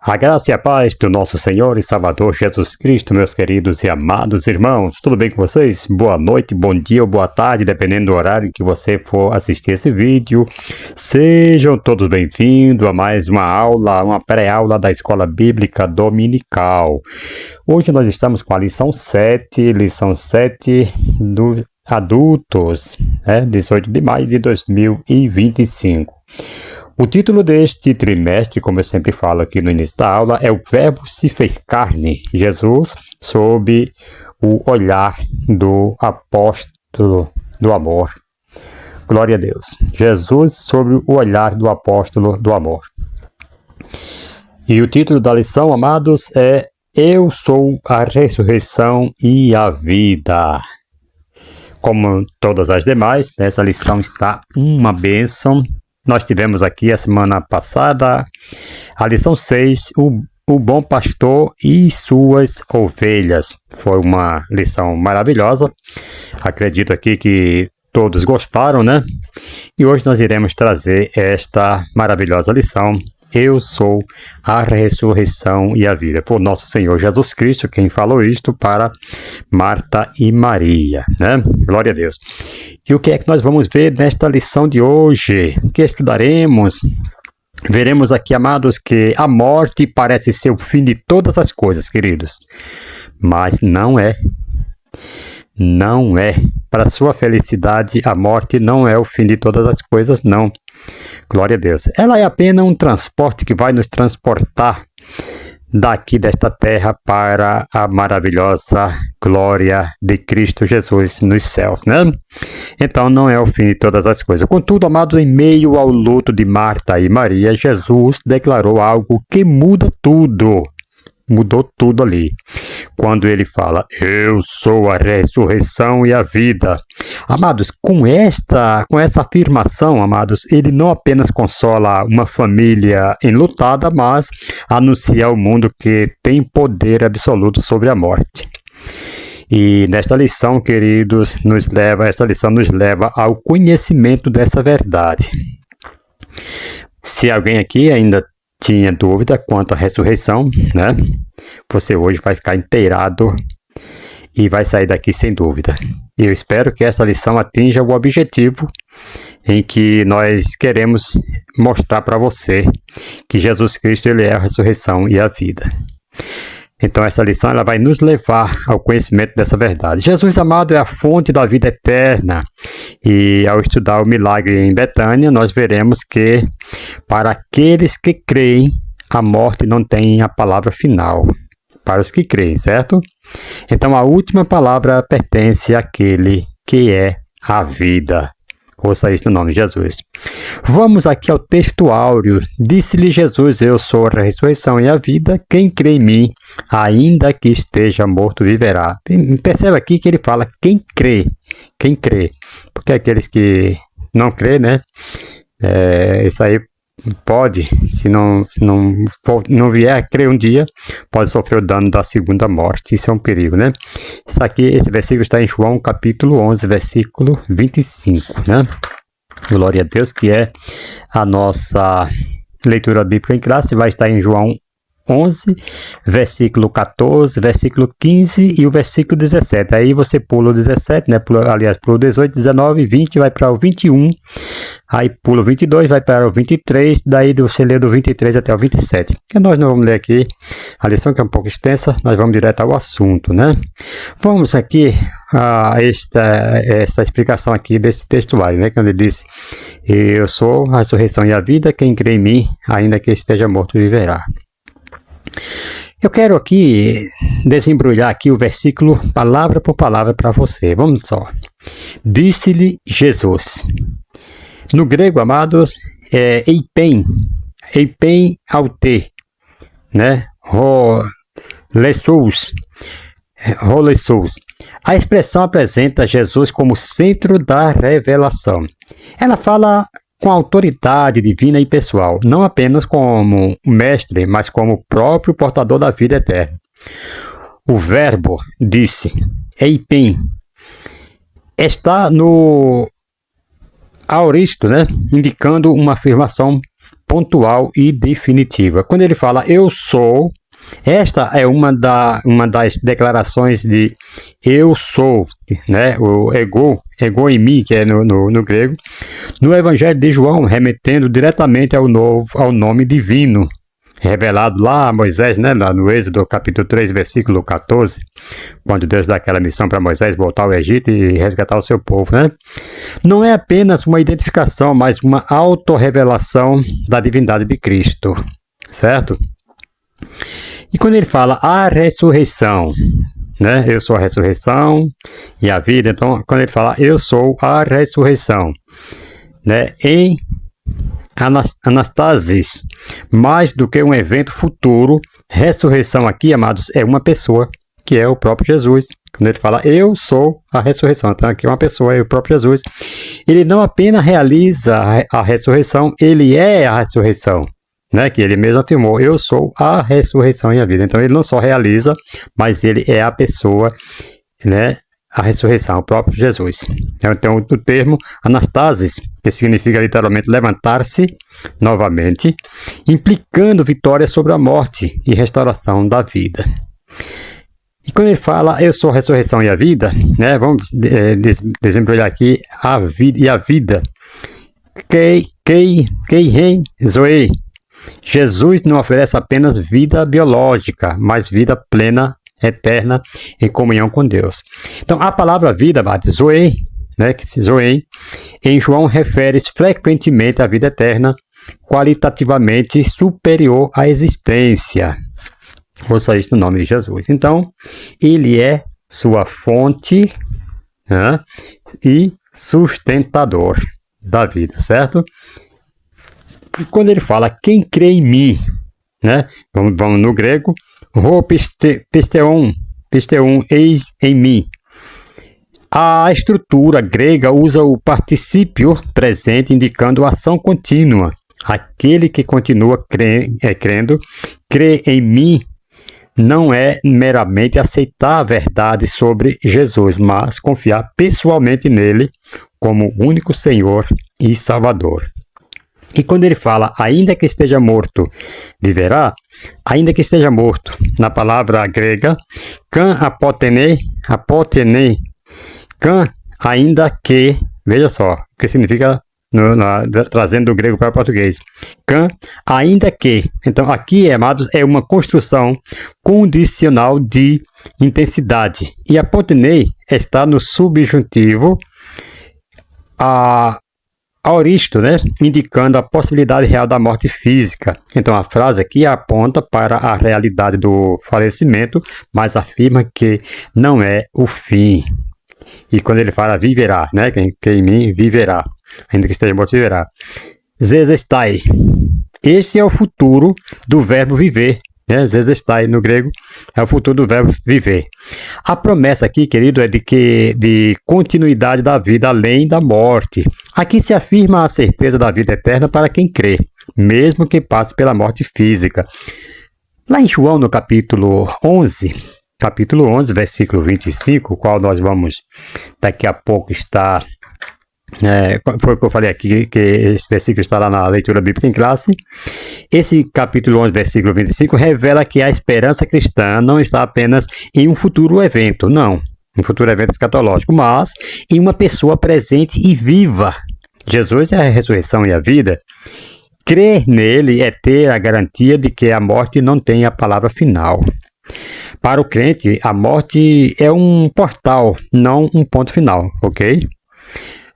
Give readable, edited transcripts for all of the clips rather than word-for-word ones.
A graça e a paz do nosso Senhor e Salvador Jesus Cristo, meus queridos e amados irmãos. Tudo bem com vocês? Boa noite, bom dia ou boa tarde, dependendo do horário que você for assistir esse vídeo. Sejam todos bem-vindos a mais uma aula, uma pré-aula da Escola Bíblica Dominical. Hoje nós estamos com a lição 7 do adultos, 18 de maio de 2025. O título deste trimestre, como eu sempre falo aqui no início da aula, é o Verbo se fez carne, Jesus sob o olhar do apóstolo do amor. Glória a Deus. Jesus sob o olhar do apóstolo do amor. E o título da lição, amados, é Eu sou a ressurreição e a vida. Como todas as demais, nessa lição está uma bênção. Nós tivemos aqui a semana passada a lição 6, o bom pastor e suas ovelhas. Foi uma lição maravilhosa. Acredito aqui que todos gostaram, né? E hoje nós iremos trazer esta maravilhosa lição. Eu sou a ressurreição e a vida. Foi o nosso Senhor Jesus Cristo quem falou isto para Marta e Maria, né? Glória a Deus. E o que é que nós vamos ver nesta lição de hoje? O que estudaremos? Veremos aqui, amados, que a morte parece ser o fim de todas as coisas, queridos. Mas não é. Não é. Para sua felicidade, a morte não é o fim de todas as coisas, não. Glória a Deus. Ela é apenas um transporte que vai nos transportar daqui desta terra para a maravilhosa glória de Cristo Jesus nos céus, né? Então não é o fim de todas as coisas. Contudo, amado, em meio ao luto de Marta e Maria, Jesus declarou algo que muda tudo. Mudou tudo ali. Quando ele fala, eu sou a ressurreição e a vida. Amados, com essa afirmação, amados, ele não apenas consola uma família enlutada, mas anuncia ao mundo que tem poder absoluto sobre a morte. E nesta lição, queridos, esta lição nos leva ao conhecimento dessa verdade. Se alguém aqui ainda tinha dúvida quanto à ressurreição, né? Você hoje vai ficar inteirado e vai sair daqui sem dúvida. E eu espero que essa lição atinja o objetivo em que nós queremos mostrar para você que Jesus Cristo ele é a ressurreição e a vida. Então essa lição ela vai nos levar ao conhecimento dessa verdade. Jesus amado é a fonte da vida eterna. E ao estudar o milagre em Betânia, nós veremos que para aqueles que creem, a morte não tem a palavra final. Para os que creem, certo? Então a última palavra pertence àquele que é a vida. Ouça isso no nome de Jesus. Vamos aqui ao texto áureo. Disse-lhe Jesus, eu sou a ressurreição e a vida. Quem crê em mim, ainda que esteja morto, viverá. Perceba aqui que ele fala quem crê. Quem crê. Porque aqueles que não crê, né? Isso aí pode, se não vier a crer um dia, pode sofrer o dano da segunda morte. Isso é um perigo, né? Esse versículo está em João capítulo 11, versículo 25, né? Glória a Deus, que é a nossa leitura bíblica em classe, vai estar em João 11, versículo 14, versículo 15 e o versículo 17. Aí você pula o 17, né? Pula o 18, 19, 20, vai para o 21. Aí pula o 22, vai para o 23. Daí você lê do 23 até o 27. Que nós não vamos ler aqui a lição, que é um pouco extensa. Nós vamos direto ao assunto, né? Vamos aqui a essa explicação aqui desse textuário, né? Quando ele disse, eu sou a ressurreição e a vida. Quem crê em mim, ainda que esteja morto, viverá. Eu quero aqui desembrulhar aqui o versículo palavra por palavra para você. Vamos só. Disse-lhe Jesus. No grego, amados, é eipen aute, né? Rolesous. A expressão apresenta Jesus como centro da revelação. Ela fala com autoridade divina e pessoal, não apenas como mestre, mas como o próprio portador da vida eterna. O verbo disse, eipen, está no aoristo, né? Indicando uma afirmação pontual e definitiva. Quando ele fala eu sou, esta é uma das declarações de eu sou, né? O ego em mim, que é no grego, no Evangelho de João, remetendo diretamente ao nome divino, revelado lá a Moisés, né? Lá no Êxodo capítulo 3, versículo 14, quando Deus dá aquela missão para Moisés voltar ao Egito e resgatar o seu povo, né? Não é apenas uma identificação, mas uma autorrevelação da divindade de Cristo, certo? E quando ele fala a ressurreição, né? Eu sou a ressurreição e a vida. Então, quando ele fala eu sou a ressurreição, né? Em Anastasis, mais do que um evento futuro, ressurreição aqui, amados, é uma pessoa, que é o próprio Jesus. Quando ele fala eu sou a ressurreição, então aqui é uma pessoa, é o próprio Jesus. Ele não apenas realiza a ressurreição, ele é a ressurreição, né? Que ele mesmo afirmou, eu sou a ressurreição e a vida. Então ele não só realiza, mas ele é a pessoa, né? A ressurreição, o próprio Jesus. Então o termo anastasis, que significa literalmente levantar-se novamente, implicando vitória sobre a morte e restauração da vida. E quando ele fala eu sou a ressurreição e a vida, né? Vamos desembrulhar aqui a vida e a vida. Kei Zoe. Jesus não oferece apenas vida biológica, mas vida plena, eterna, em comunhão com Deus. Então, a palavra vida, Zoe, né, Zoe, em João refere-se frequentemente à vida eterna, qualitativamente superior à existência. Ouça isso no nome de Jesus. Então, ele é sua fonte, né, e sustentador da vida, certo? E quando ele fala quem crê em mim, né? Vamos no grego, pisteon, eis em mim. A estrutura grega usa o particípio presente indicando ação contínua. Aquele que continua crendo, crê em mim, não é meramente aceitar a verdade sobre Jesus, mas confiar pessoalmente nele como único Senhor e Salvador. E quando ele fala, ainda que esteja morto, viverá, ainda que esteja morto, na palavra grega, kan apotene, kan, ainda que, veja só, o que significa, trazendo do grego para o português, kan, ainda que. Então, aqui, amados, é uma construção condicional de intensidade. E apotene está no subjuntivo, aoristo, né? Indicando a possibilidade real da morte física. Então a frase aqui aponta para a realidade do falecimento, mas afirma que não é o fim. E quando ele fala viverá, né? Quem em mim viverá, ainda que esteja morto viverá. Zezestai. Este é o futuro do verbo viver, né? Zezestai no grego é o futuro do verbo viver. A promessa aqui, querido, é de continuidade da vida além da morte. Aqui se afirma a certeza da vida eterna para quem crê, mesmo que passe pela morte física. Lá em João, no capítulo 11, versículo 25, o qual nós vamos daqui a pouco estar... foi o que eu falei aqui, que esse versículo está lá na leitura bíblica em classe. Esse capítulo 11, versículo 25, revela que a esperança cristã não está apenas em um futuro evento, não, um futuro evento escatológico, mas em uma pessoa presente e viva. Jesus é a ressurreição e a vida. Crer nele é ter a garantia de que a morte não tem a palavra final. Para o crente, a morte é um portal, não um ponto final, ok?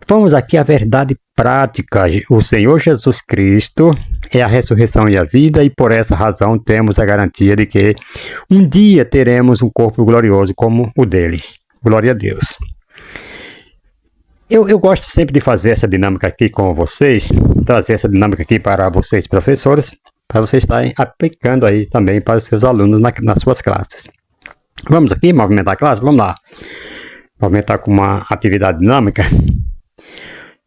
Vamos aqui à verdade prática. O Senhor Jesus Cristo é a ressurreição e a vida, e por essa razão temos a garantia de que um dia teremos um corpo glorioso como o dele. Glória a Deus. Eu gosto sempre de fazer essa dinâmica aqui com vocês, trazer essa dinâmica aqui para vocês, professores, para vocês estarem aplicando aí também para os seus alunos nas suas classes. Vamos aqui movimentar a classe? Vamos lá. Movimentar com uma atividade dinâmica.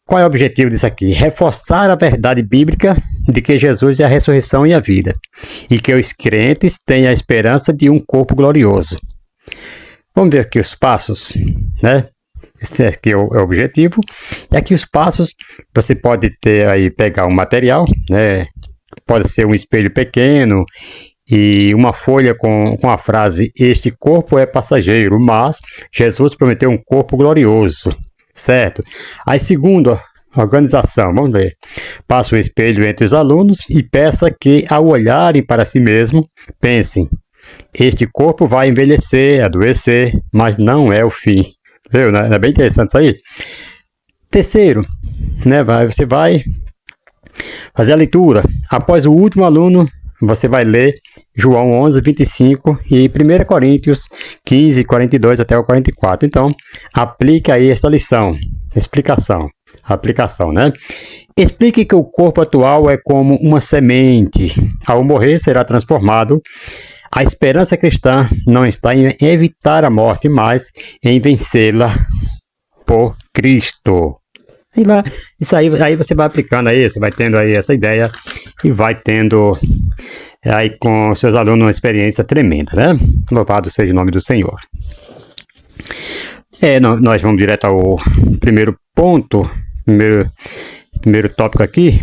Qual é o objetivo disso aqui? Reforçar a verdade bíblica de que Jesus é a ressurreição e a vida, e que os crentes têm a esperança de um corpo glorioso. Vamos ver aqui os passos, né? Esse aqui é o objetivo. E aqui os passos, você pode ter aí, pegar um material, né? pode ser um espelho pequeno e uma folha com a frase: este corpo é passageiro, mas Jesus prometeu um corpo glorioso, certo? Aí, segundo a organização, vamos ver, passa um espelho entre os alunos e peça que, ao olharem para si mesmo, pensem: este corpo vai envelhecer, adoecer, mas não é o fim. Viu? Não é bem interessante isso aí? Terceiro, né, você vai fazer a leitura. Após o último aluno, você vai ler João 11, 25 e 1 Coríntios 15, 42 até o 44. Então, aplique aí esta lição. Aplicação, né? Explique que o corpo atual é como uma semente. Ao morrer, será transformado. A esperança cristã não está em evitar a morte, mas em vencê-la por Cristo. Isso aí você vai aplicando aí, você vai tendo aí essa ideia e vai tendo aí com seus alunos uma experiência tremenda, né? Louvado seja o nome do Senhor. Nós vamos direto ao primeiro ponto, primeiro tópico aqui.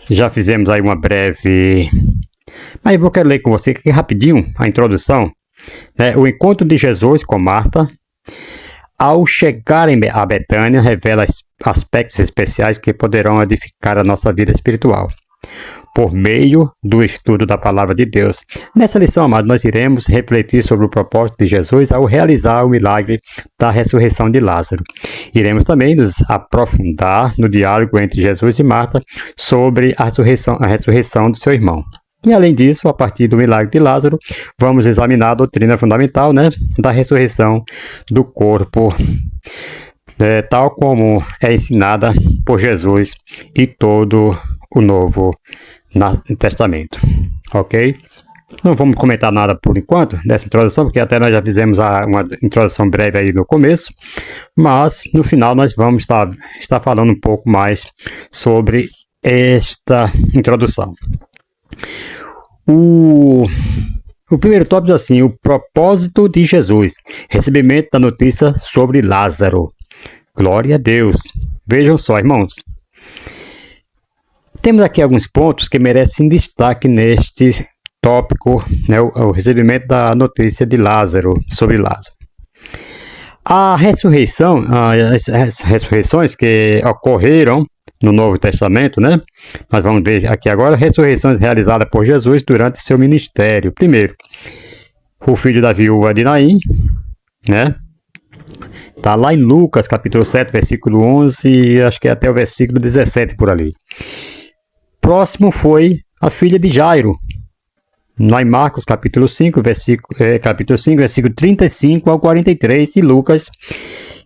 Já fizemos aí uma breve... Mas eu quero ler com você aqui rapidinho a introdução. O encontro de Jesus com Marta, ao chegarem a Betânia, revela aspectos especiais que poderão edificar a nossa vida espiritual, por meio do estudo da Palavra de Deus. Nessa lição, amado, nós iremos refletir sobre o propósito de Jesus ao realizar o milagre da ressurreição de Lázaro. Iremos também nos aprofundar no diálogo entre Jesus e Marta sobre a ressurreição do seu irmão. E, além disso, a partir do milagre de Lázaro, vamos examinar a doutrina fundamental, né, da ressurreição do corpo, tal como é ensinada por Jesus e todo o Novo Testamento. Ok? Não vamos comentar nada por enquanto dessa introdução, porque até nós já fizemos uma introdução breve aí no começo, mas no final nós vamos estar falando um pouco mais sobre esta introdução. O primeiro tópico diz assim: o propósito de Jesus, recebimento da notícia sobre Lázaro. Glória a Deus. Vejam só, irmãos. Temos aqui alguns pontos que merecem destaque neste tópico, né, o recebimento da notícia de Lázaro, sobre Lázaro. A ressurreição, as ressurreições que ocorreram no Novo Testamento, né? Nós vamos ver aqui agora ressurreições realizadas por Jesus durante seu ministério. Primeiro, o filho da viúva de Naim, né? Está lá em Lucas, capítulo 7, versículo 11, acho que até o versículo 17 por ali. Próximo foi a filha de Jairo, lá em Marcos, capítulo 5, versículo 35 ao 43, e Lucas,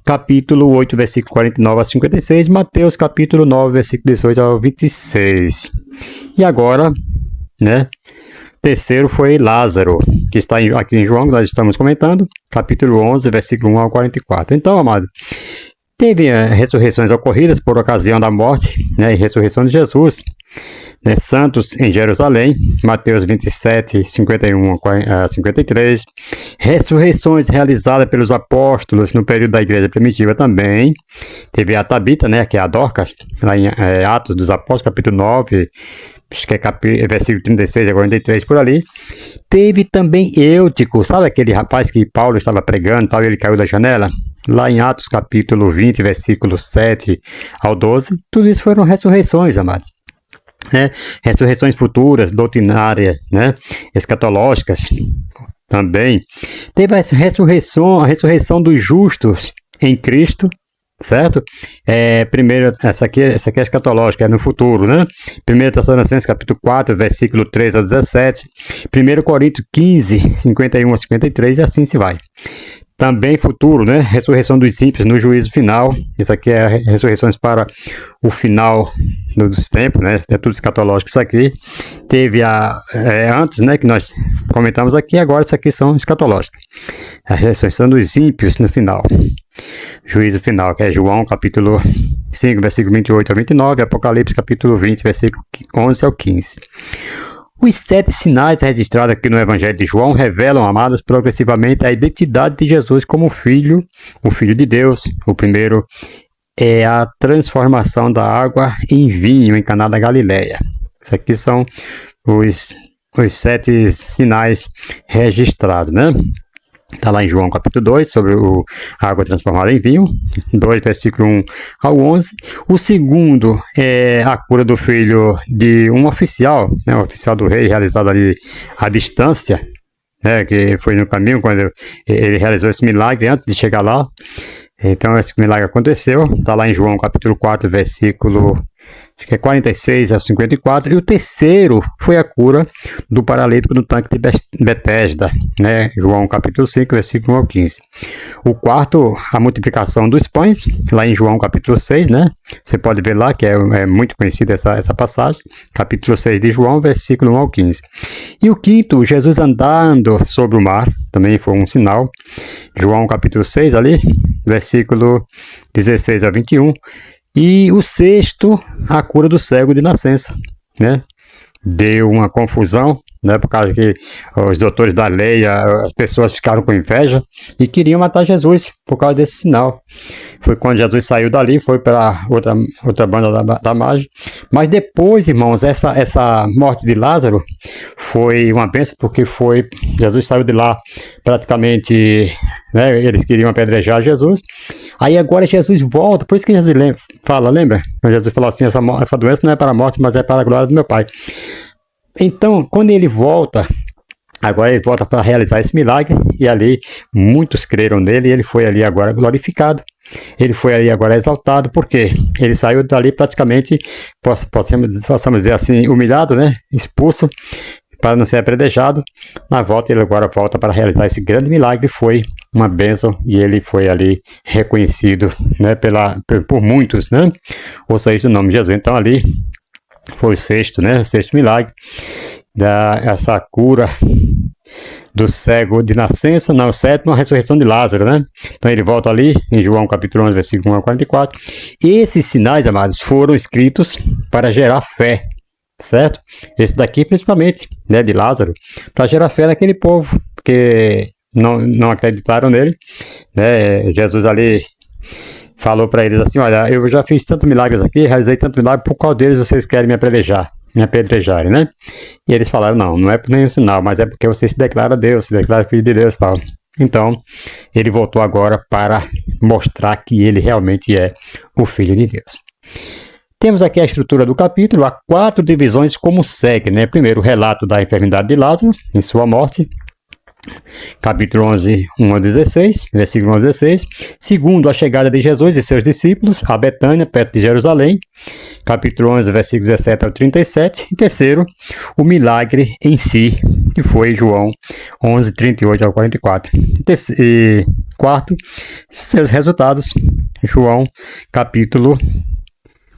capítulo 8, versículo 49 a 56, Mateus, capítulo 9, versículo 18 ao 26. E agora, né, terceiro foi Lázaro, que está aqui em João, que nós estamos comentando, capítulo 11, versículo 1 ao 44. Então, amado, teve ressurreições ocorridas por ocasião da morte, né, e ressurreição de Jesus, né, santos em Jerusalém, Mateus 27, 51 a 53, ressurreições realizadas pelos apóstolos no período da igreja primitiva também, teve a Tabita, né, que é a Dorcas, lá em Atos dos Apóstolos, capítulo 9, acho que é versículo 36 a 43 por ali. Teve também Eutico, sabe aquele rapaz que Paulo estava pregando, tal, ele caiu da janela? Lá em Atos capítulo 20, versículo 7 ao 12, tudo isso foram ressurreições, amados. Ressurreições futuras, doutrinárias, né, escatológicas também. Teve a ressurreição dos justos em Cristo, certo? Primeiro, essa aqui é escatológica, é no futuro, né? 1 Tessalonicenses capítulo 4, versículo 3 a 17, 1 Coríntios 15, 51 a 53, e assim se vai. Também futuro, né? Ressurreição dos ímpios no juízo final. Isso aqui é ressurreições para o final dos tempos, né? É tudo escatológico isso aqui. Teve antes, né? Que nós comentamos aqui, agora isso aqui são escatológicas. A ressurreição dos ímpios no final. Juízo final, que é João capítulo 5, versículo 28 a 29, Apocalipse capítulo 20, versículo 11 ao 15. Os 7 sinais registrados aqui no Evangelho de João revelam, amados, progressivamente a identidade de Jesus como filho, o Filho de Deus. O primeiro é a transformação da água em vinho em Caná da Galileia. Isso aqui são os 7 sinais registrados, né? Está lá em João capítulo 2, sobre a água transformada em vinho, 2, versículo 1 ao 11. O segundo é a cura do filho de um oficial, né, um oficial do rei, realizado ali à distância, né, que foi no caminho quando ele realizou esse milagre antes de chegar lá. Então esse milagre aconteceu, está lá em João capítulo 4, versículo acho que é 46 a 54, e o terceiro foi a cura do paralítico no tanque de Betesda, né? João capítulo 5, versículo 1 ao 15. O quarto, a multiplicação dos pães, lá em João capítulo 6, né? Você pode ver lá que é muito conhecida essa passagem, capítulo 6 de João, versículo 1 ao 15. E o quinto, Jesus andando sobre o mar, também foi um sinal, João capítulo 6 ali, versículo 16 a 21. E o sexto, a cura do cego de nascença, né? Deu uma confusão, né? Por causa que os doutores da lei, as pessoas ficaram com inveja e queriam matar Jesus por causa desse sinal. Foi quando Jesus saiu dali, foi para outra banda da margem. Mas depois, irmãos, essa morte de Lázaro foi uma bênção, porque Jesus saiu de lá praticamente, né? Eles queriam apedrejar Jesus. Aí agora Jesus volta, por isso que Jesus lembra? Jesus falou assim, essa doença não é para a morte, mas é para a glória do meu Pai. Então, quando ele volta, agora ele volta para realizar esse milagre, e ali muitos creram nele, e ele foi ali agora glorificado. Ele foi ali agora exaltado, porque ele saiu dali praticamente, possamos dizer assim, humilhado, né? Expulso, para não ser apedrejado. Na volta, ele agora volta para realizar esse grande milagre, foi uma bênção, e ele foi ali reconhecido, né, por muitos, né? Ouça isso no nome de Jesus. Então ali foi o sexto, né? O sexto milagre, essa cura do cego de nascença. Não, o sétimo, a ressurreição de Lázaro, né? Então ele volta ali em João capítulo 11, versículo 1 a 44. Esses sinais, amados, foram escritos para gerar fé, certo? Esse daqui principalmente, né, de Lázaro, para gerar fé naquele povo, porque não acreditaram nele, né? Jesus ali falou para eles assim, olha, eu já fiz tantos milagres aqui, realizei tanto milagre, por qual deles vocês querem me apedrejarem, né? E eles falaram, não é por nenhum sinal, mas é porque você se declara Deus, se declara filho de Deus e tal. Então, ele voltou agora para mostrar que ele realmente é o Filho de Deus. Temos aqui a estrutura do capítulo, há 4 divisões como segue, né? Primeiro, o relato da enfermidade de Lázaro, em sua morte, capítulo 11, 1 a 16, versículo 1 a 16. Segundo, a chegada de Jesus e seus discípulos a Betânia, perto de Jerusalém, capítulo 11, versículos 17 ao 37. E terceiro, o milagre em si, que foi João 11, 38 ao 44. E quarto, seus resultados, João capítulo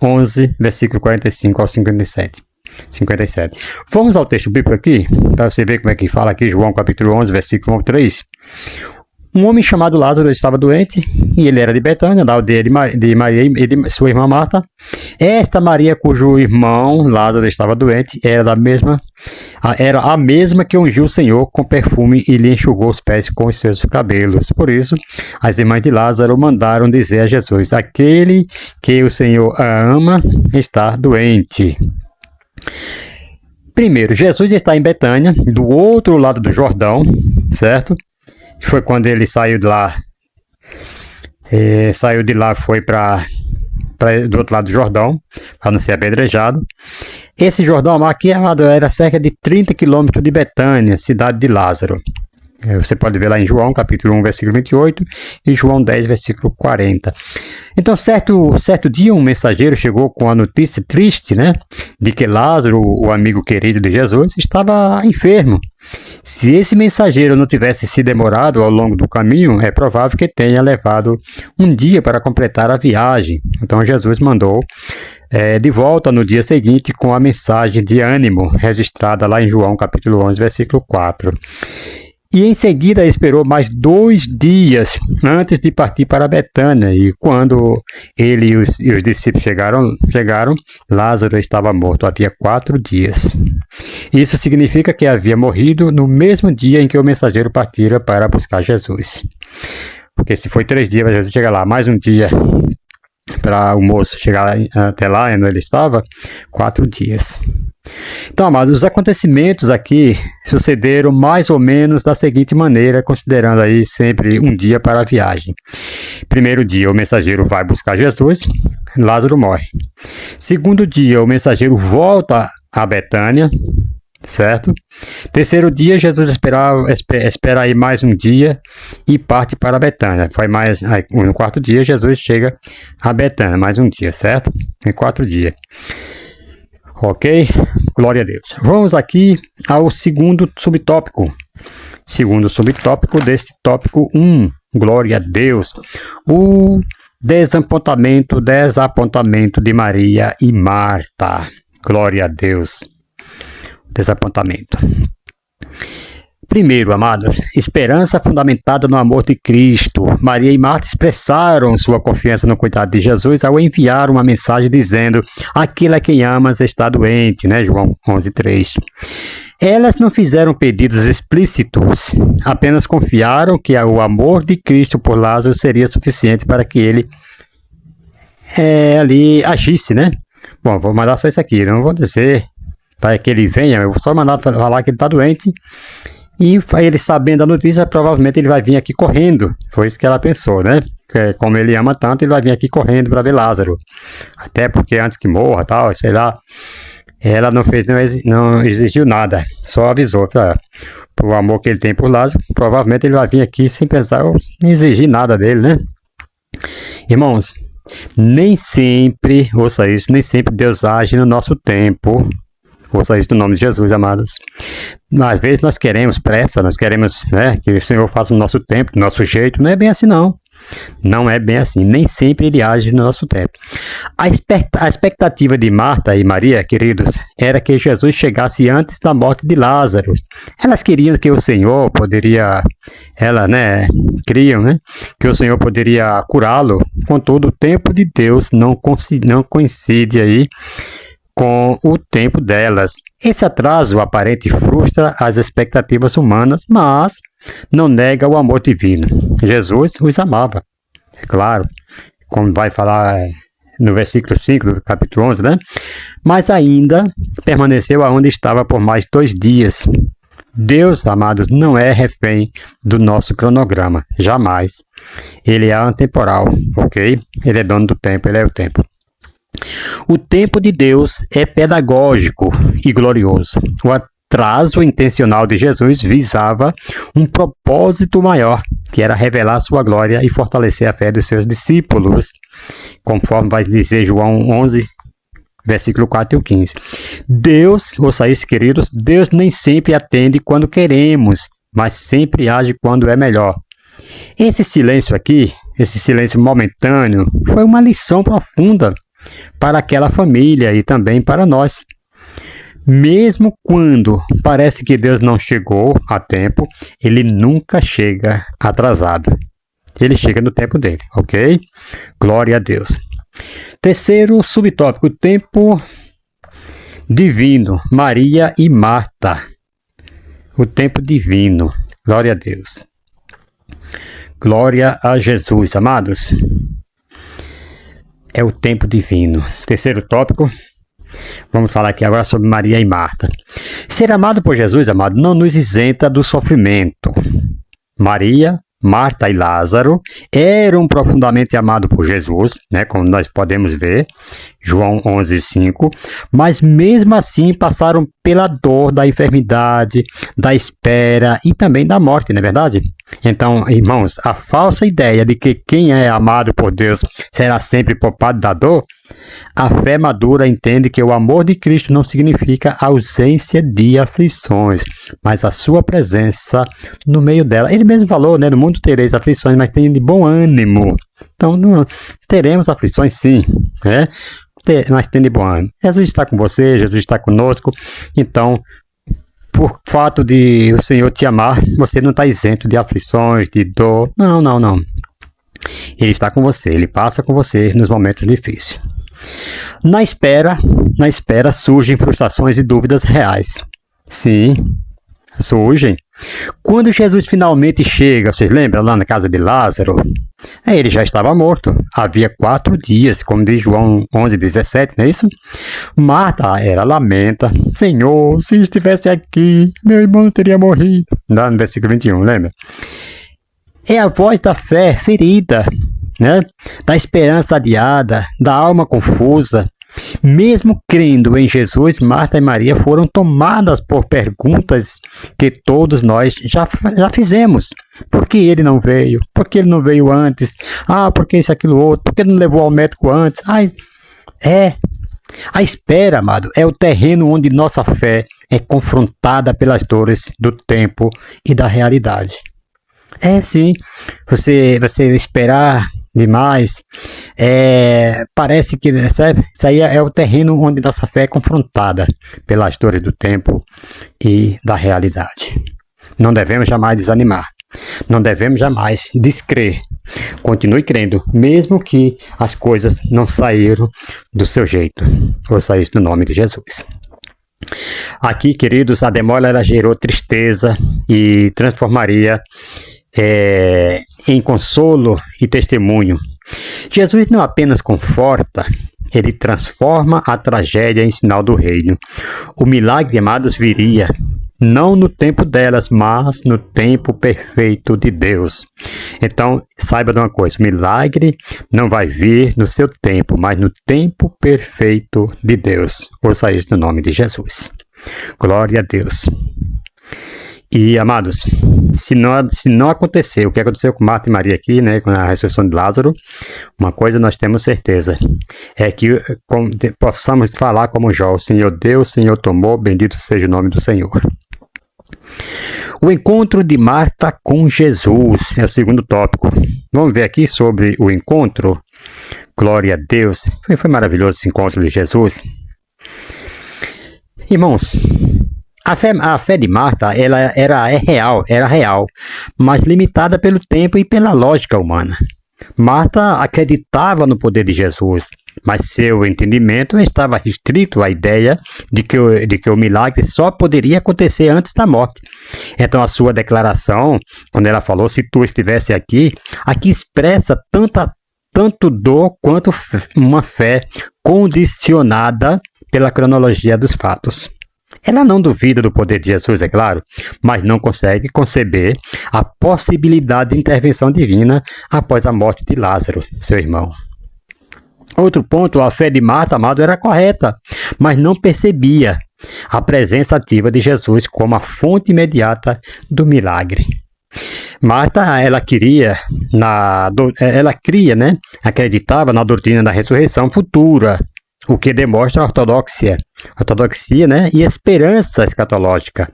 11, versículo 45 ao 57. Vamos ao texto bíblico aqui, para você ver como é que fala aqui, João capítulo 11, versículo 1 ao 3. Um homem chamado Lázaro estava doente, e ele era de Betânia, da aldeia de Maria e de sua irmã Marta. Esta Maria, cujo irmão Lázaro estava doente, era a mesma que ungiu o Senhor com perfume e lhe enxugou os pés com os seus cabelos. Por isso, as irmãs de Lázaro mandaram dizer a Jesus, aquele que o Senhor ama está doente. Primeiro, Jesus está em Betânia, do outro lado do Jordão, certo? Foi quando ele saiu de lá, foi para do outro lado do Jordão, para não ser apedrejado. Esse Jordão aqui, amado, era cerca de 30 quilômetros de Betânia, cidade de Lázaro. Você pode ver lá em João, capítulo 1, versículo 28, e João 10, versículo 40. Então, certo dia, um mensageiro chegou com a notícia triste, né, de que Lázaro, o amigo querido de Jesus, estava enfermo. Se esse mensageiro não tivesse se demorado ao longo do caminho, é provável que tenha levado um dia para completar a viagem. Então, Jesus mandou de volta no dia seguinte com a mensagem de ânimo registrada lá em João, capítulo 11, versículo 4. E em seguida esperou mais 2 dias antes de partir para Betânia. E quando ele e os discípulos chegaram, Lázaro estava morto havia 4 dias. Isso significa que havia morrido no mesmo dia em que o mensageiro partira para buscar Jesus. Porque se foi 3 dias para Jesus chegar lá, mais um dia para o moço chegar até lá, onde ele estava, 4 dias. Então, amados, os acontecimentos aqui sucederam mais ou menos da seguinte maneira, considerando aí sempre um dia para a viagem. Primeiro dia, o mensageiro vai buscar Jesus, Lázaro morre. Segundo dia, o mensageiro volta a Betânia, certo? Terceiro dia, Jesus espera aí mais um dia e parte para Betânia. No quarto dia, Jesus chega a Betânia, mais um dia, certo? Em 4 dias. Ok? Glória a Deus. Vamos aqui ao segundo subtópico. Segundo subtópico desse tópico 1. Glória a Deus. O desapontamento de Maria e Marta. Glória a Deus. Desapontamento. Primeiro, amados, esperança fundamentada no amor de Cristo. Maria e Marta expressaram sua confiança no cuidado de Jesus ao enviar uma mensagem dizendo: aquele a quem amas está doente, né? João 11:3. Elas não fizeram pedidos explícitos, apenas confiaram que o amor de Cristo por Lázaro seria suficiente para que ele ali agisse, né? Bom, vou mandar só isso aqui, não vou dizer para que ele venha, eu vou só mandar falar que ele está doente. E ele sabendo a notícia, provavelmente ele vai vir aqui correndo. Foi isso que ela pensou, né? Como ele ama tanto, ele vai vir aqui correndo para ver Lázaro. Até porque antes que morra, tal, sei lá. Ela não exigiu nada. Só avisou para o amor que ele tem por Lázaro. Provavelmente ele vai vir aqui sem pensar ou exigir nada dele, né? Irmãos, nem sempre, ouça isso, nem sempre Deus age no nosso tempo. Ouça isso no nome de Jesus, amados. Às vezes nós queremos pressa, nós queremos, né, que o Senhor faça no nosso tempo, do nosso jeito. Não é bem assim, não. Não é bem assim. Nem sempre Ele age no nosso tempo. A expectativa de Marta e Maria, queridos, era que Jesus chegasse antes da morte de Lázaro. Elas queriam que o Senhor poderia, criam, né, que o Senhor poderia curá-lo. Contudo, o tempo de Deus não coincide aí com o tempo delas. Esse atraso aparente frustra as expectativas humanas, mas não nega o amor divino. Jesus os amava, é claro, como vai falar no versículo 5 do capítulo 11, né? Mas ainda permaneceu aonde estava por mais 2 dias. Deus, amados, não é refém do nosso cronograma, jamais. Ele é atemporal, ok? Ele é dono do tempo, ele é o tempo. O tempo de Deus é pedagógico e glorioso. O atraso intencional de Jesus visava um propósito maior, que era revelar sua glória e fortalecer a fé dos seus discípulos, conforme vai dizer João 11, versículo 4 e 15. Deus, ouça isso, queridos, Deus nem sempre atende quando queremos, mas sempre age quando é melhor. Esse silêncio aqui, esse silêncio momentâneo, foi uma lição profunda para aquela família e também para nós. Mesmo quando parece que Deus não chegou a tempo, Ele nunca chega atrasado. Ele chega no tempo dele, ok? Glória a Deus. Terceiro subtópico, o tempo divino, Maria e Marta. O tempo divino, glória a Deus. Glória a Jesus, amados. É o tempo divino. Terceiro tópico, vamos falar aqui agora sobre Maria e Marta. Ser amado por Jesus, amado, não nos isenta do sofrimento. Maria, Marta e Lázaro eram profundamente amados por Jesus, né, como nós podemos ver, João 11:5, mas mesmo assim passaram pela dor da enfermidade, da espera e também da morte, não é verdade? Então, irmãos, a falsa ideia de que quem é amado por Deus será sempre poupado da dor, a fé madura entende que o amor de Cristo não significa ausência de aflições, mas a sua presença no meio dela. Ele mesmo falou, né, no mundo tereis aflições, mas tenham de bom ânimo. Então, teremos aflições sim, né? Mas tem de bom ânimo. Jesus está com você, Jesus está conosco, então, por fato de o Senhor te amar, você não está isento de aflições, de dor. Não. Ele está com você, Ele passa com você nos momentos difíceis. Na espera surgem frustrações e dúvidas reais. Sim, surgem. Quando Jesus finalmente chega, vocês lembram lá na casa de Lázaro? Ele já estava morto, havia 4 dias, como diz João 11:17, não é isso? Marta, ela lamenta: Senhor, se estivesse aqui, meu irmão não teria morrido. Lá no versículo 21, lembra? É a voz da fé ferida, né? Da esperança adiada, da alma confusa. Mesmo crendo em Jesus, Marta e Maria foram tomadas por perguntas que todos nós já fizemos. Por que ele não veio? Por que ele não veio antes? Por que isso, aquilo, outro? Por que ele não levou ao médico antes? A espera, amado, é o terreno onde nossa fé é confrontada pelas dores do tempo e da realidade. Sim, você esperar demais, parece que, sabe, isso aí é o terreno onde nossa fé é confrontada pelas dores do tempo e da realidade. Não devemos jamais desanimar, não devemos jamais descrer. Continue crendo, mesmo que as coisas não saíram do seu jeito, ou saíram no nome de Jesus. Aqui, queridos, a demora ela gerou tristeza e transformaria em consolo e testemunho. Jesus não apenas conforta, ele transforma a tragédia em sinal do reino. O milagre, amados, viria não no tempo delas, mas no tempo perfeito de Deus. Então, saiba de uma coisa: o milagre não vai vir no seu tempo, mas no tempo perfeito de Deus. Ouça isso no nome de Jesus. Glória a Deus. E, amados, se não acontecer o que aconteceu com Marta e Maria aqui, né, com a ressurreição de Lázaro, uma coisa nós temos certeza, é que possamos falar como Jó: o Senhor deu, o Senhor tomou, bendito seja o nome do Senhor. O encontro de Marta com Jesus é o segundo tópico. Vamos ver aqui sobre o encontro. Glória a Deus. Foi maravilhoso esse encontro de Jesus. Irmãos, a fé de Marta era real, mas limitada pelo tempo e pela lógica humana. Marta acreditava no poder de Jesus, mas seu entendimento estava restrito à ideia de que o milagre só poderia acontecer antes da morte. Então a sua declaração, quando ela falou: se tu estivesse aqui expressa tanto dor quanto uma fé condicionada pela cronologia dos fatos. Ela não duvida do poder de Jesus, é claro, mas não consegue conceber a possibilidade de intervenção divina após a morte de Lázaro, seu irmão. Outro ponto: a fé de Marta, amado, era correta, mas não percebia a presença ativa de Jesus como a fonte imediata do milagre. Marta, ela cria, acreditava na doutrina da ressurreição futura, o que demonstra a ortodoxia, né, e esperança escatológica.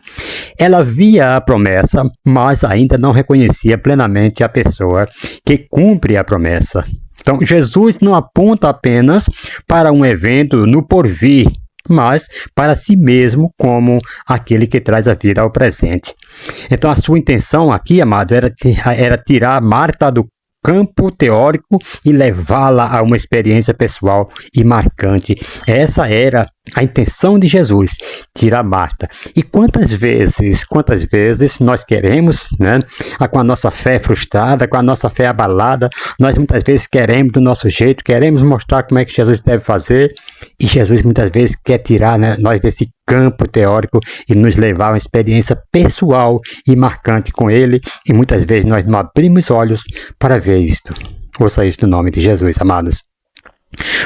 Ela via a promessa, mas ainda não reconhecia plenamente a pessoa que cumpre a promessa. Então, Jesus não aponta apenas para um evento no porvir, mas para si mesmo como aquele que traz a vida ao presente. Então, a sua intenção aqui, amado, era tirar Marta do campo teórico e levá-la a uma experiência pessoal e marcante. Essa era a intenção de Jesus, tirar Marta. E quantas vezes nós queremos, né, com a nossa fé frustrada, com a nossa fé abalada, nós muitas vezes queremos do nosso jeito, queremos mostrar como é que Jesus deve fazer, e Jesus muitas vezes quer tirar, né, nós desse campo teórico e nos levar a uma experiência pessoal e marcante com Ele, e muitas vezes nós não abrimos olhos para ver isto. Ouça isso no nome de Jesus, amados.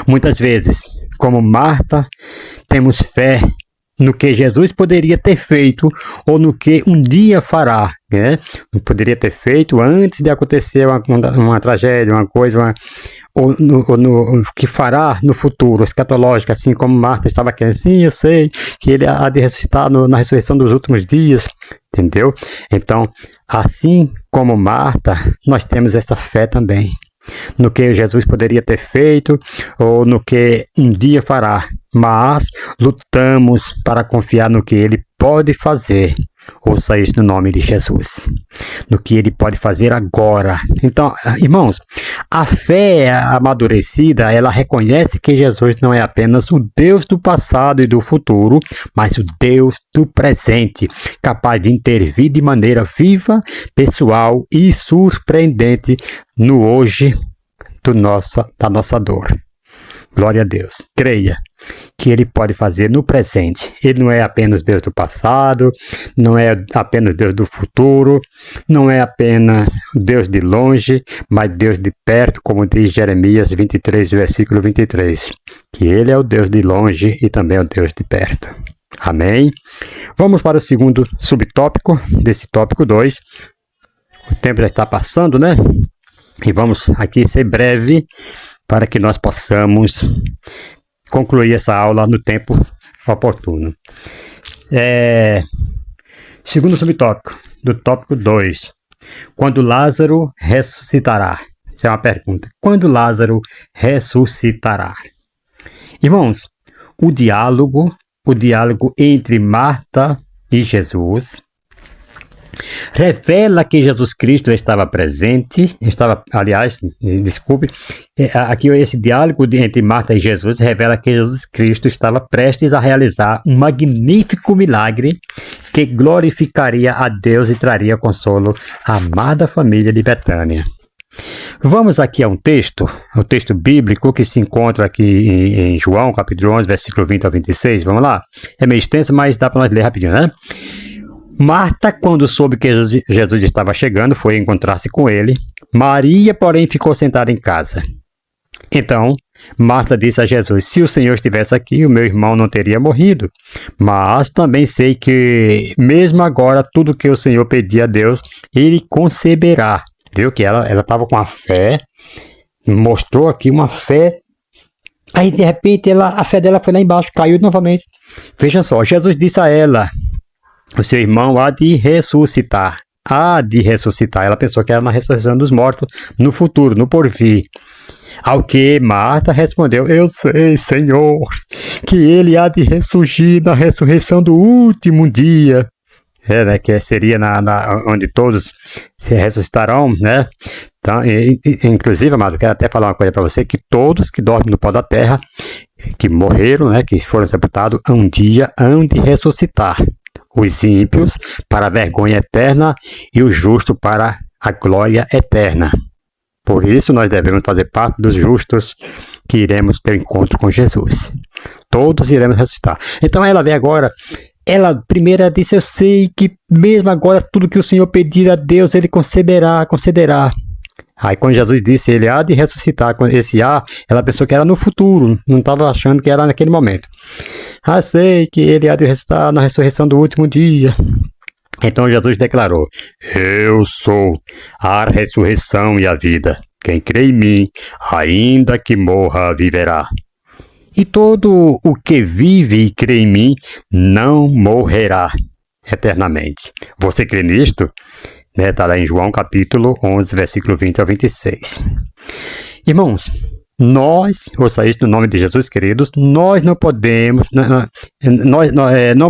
Muitas vezes, como Marta, temos fé no que Jesus poderia ter feito ou no que um dia fará, né? Poderia ter feito antes de acontecer uma tragédia, uma coisa, ou no que fará no futuro, escatológico, assim como Marta estava querendo. Sim, eu sei que ele há de ressuscitar na ressurreição dos últimos dias, entendeu? Então, assim como Marta, nós temos essa fé também no que Jesus poderia ter feito ou no que um dia fará, mas lutamos para confiar no que Ele pode fazer ouça isso no nome de Jesus, no que Ele pode fazer agora. Então, irmãos, a fé amadurecida, ela reconhece que Jesus não é apenas o Deus do passado e do futuro, mas o Deus do presente, capaz de intervir de maneira viva, pessoal e surpreendente no hoje da nossa dor. Glória a Deus. Creia que Ele pode fazer no presente. Ele não é apenas Deus do passado, não é apenas Deus do futuro, não é apenas Deus de longe, mas Deus de perto, como diz Jeremias 23, versículo 23. Que Ele é o Deus de longe e também é o Deus de perto. Amém? Vamos para o segundo subtópico desse tópico 2. O tempo já está passando, né? E vamos aqui ser breve para que nós possamos concluir essa aula no tempo oportuno. Segundo subtópico, do tópico 2. Quando Lázaro ressuscitará? Essa é uma pergunta. Quando Lázaro ressuscitará? Irmãos, o diálogo entre Marta e Jesus revela que Jesus Cristo estava presente, aqui esse diálogo entre Marta e Jesus revela que Jesus Cristo estava prestes a realizar um magnífico milagre que glorificaria a Deus e traria consolo à amada família de Betânia. Vamos aqui a um texto bíblico que se encontra aqui em João, capítulo 11, versículo 20 ao 26. Vamos lá? É meio extenso, mas dá para nós ler rapidinho, né? Marta, quando soube que Jesus estava chegando, foi encontrar-se com ele. Maria, porém, ficou sentada em casa. Então, Marta disse a Jesus: se o Senhor estivesse aqui, o meu irmão não teria morrido. Mas também sei que, mesmo agora, tudo que o Senhor pedir a Deus, Ele conceberá. Viu que ela estava com a fé, mostrou aqui uma fé. Aí, de repente, a fé dela foi lá embaixo, caiu novamente. Veja só, Jesus disse a ela: o seu irmão há de ressuscitar. Há de ressuscitar. Ela pensou que era na ressurreição dos mortos, no futuro, no porvir. Ao que Marta respondeu: eu sei, Senhor, que ele há de ressurgir na ressurreição do último dia. Né, que seria onde todos se ressuscitarão, né? Então, inclusive, amado, quero até falar uma coisa para você, que todos que dormem no pó da terra, que morreram, né, que foram sepultados, um dia hão de ressuscitar. Os ímpios para a vergonha eterna e o justo para a glória eterna. Por isso nós devemos fazer parte dos justos que iremos ter encontro com Jesus. Todos iremos ressuscitar. Então ela vem agora, ela primeiro disse: eu sei que mesmo agora tudo que o Senhor pedir a Deus, Ele concederá. Aí quando Jesus disse: ele há de ressuscitar, esse há, ela pensou que era no futuro, não estava achando que era naquele momento. Sei que ele há de ressuscitar na ressurreição do último dia. Então Jesus declarou: eu sou a ressurreição e a vida. Quem crê em mim, ainda que morra, viverá. E todo o que vive e crê em mim não morrerá eternamente. Você crê nisto? Está lá em João capítulo 11, versículo 20 ao 26. Irmãos, ouça isso no nome de Jesus, queridos, nós não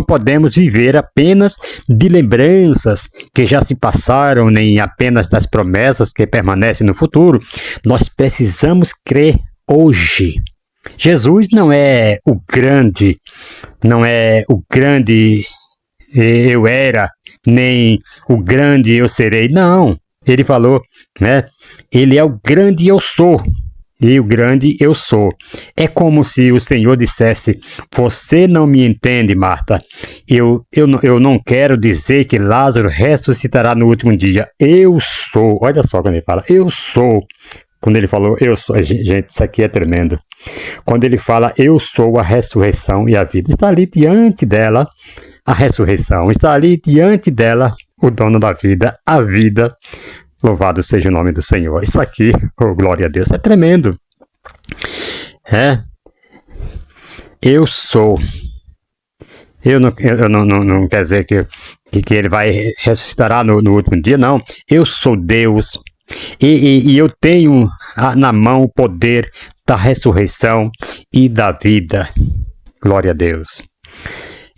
podemos viver apenas de lembranças que já se passaram, nem apenas das promessas que permanecem no futuro. Nós precisamos crer hoje. Jesus não é o grande eu era, nem o grande eu serei. Não, ele falou, né? Ele é o grande eu sou. E o grande eu sou. É como se o Senhor dissesse: você não me entende, Marta. Eu não quero dizer que Lázaro ressuscitará no último dia. Eu sou. Olha só quando ele fala, eu sou. Quando ele falou, eu sou. Gente, isso aqui é tremendo. Quando ele fala, eu sou a ressurreição e a vida. Está ali diante dela a ressurreição. Está ali diante dela o dono da vida, a vida. Louvado seja o nome do Senhor. Isso aqui, oh, glória a Deus, é tremendo. Eu sou. Eu não quer dizer que ele vai ressuscitar no último dia, não. Eu sou Deus. E eu tenho na mão o poder da ressurreição e da vida. Glória a Deus.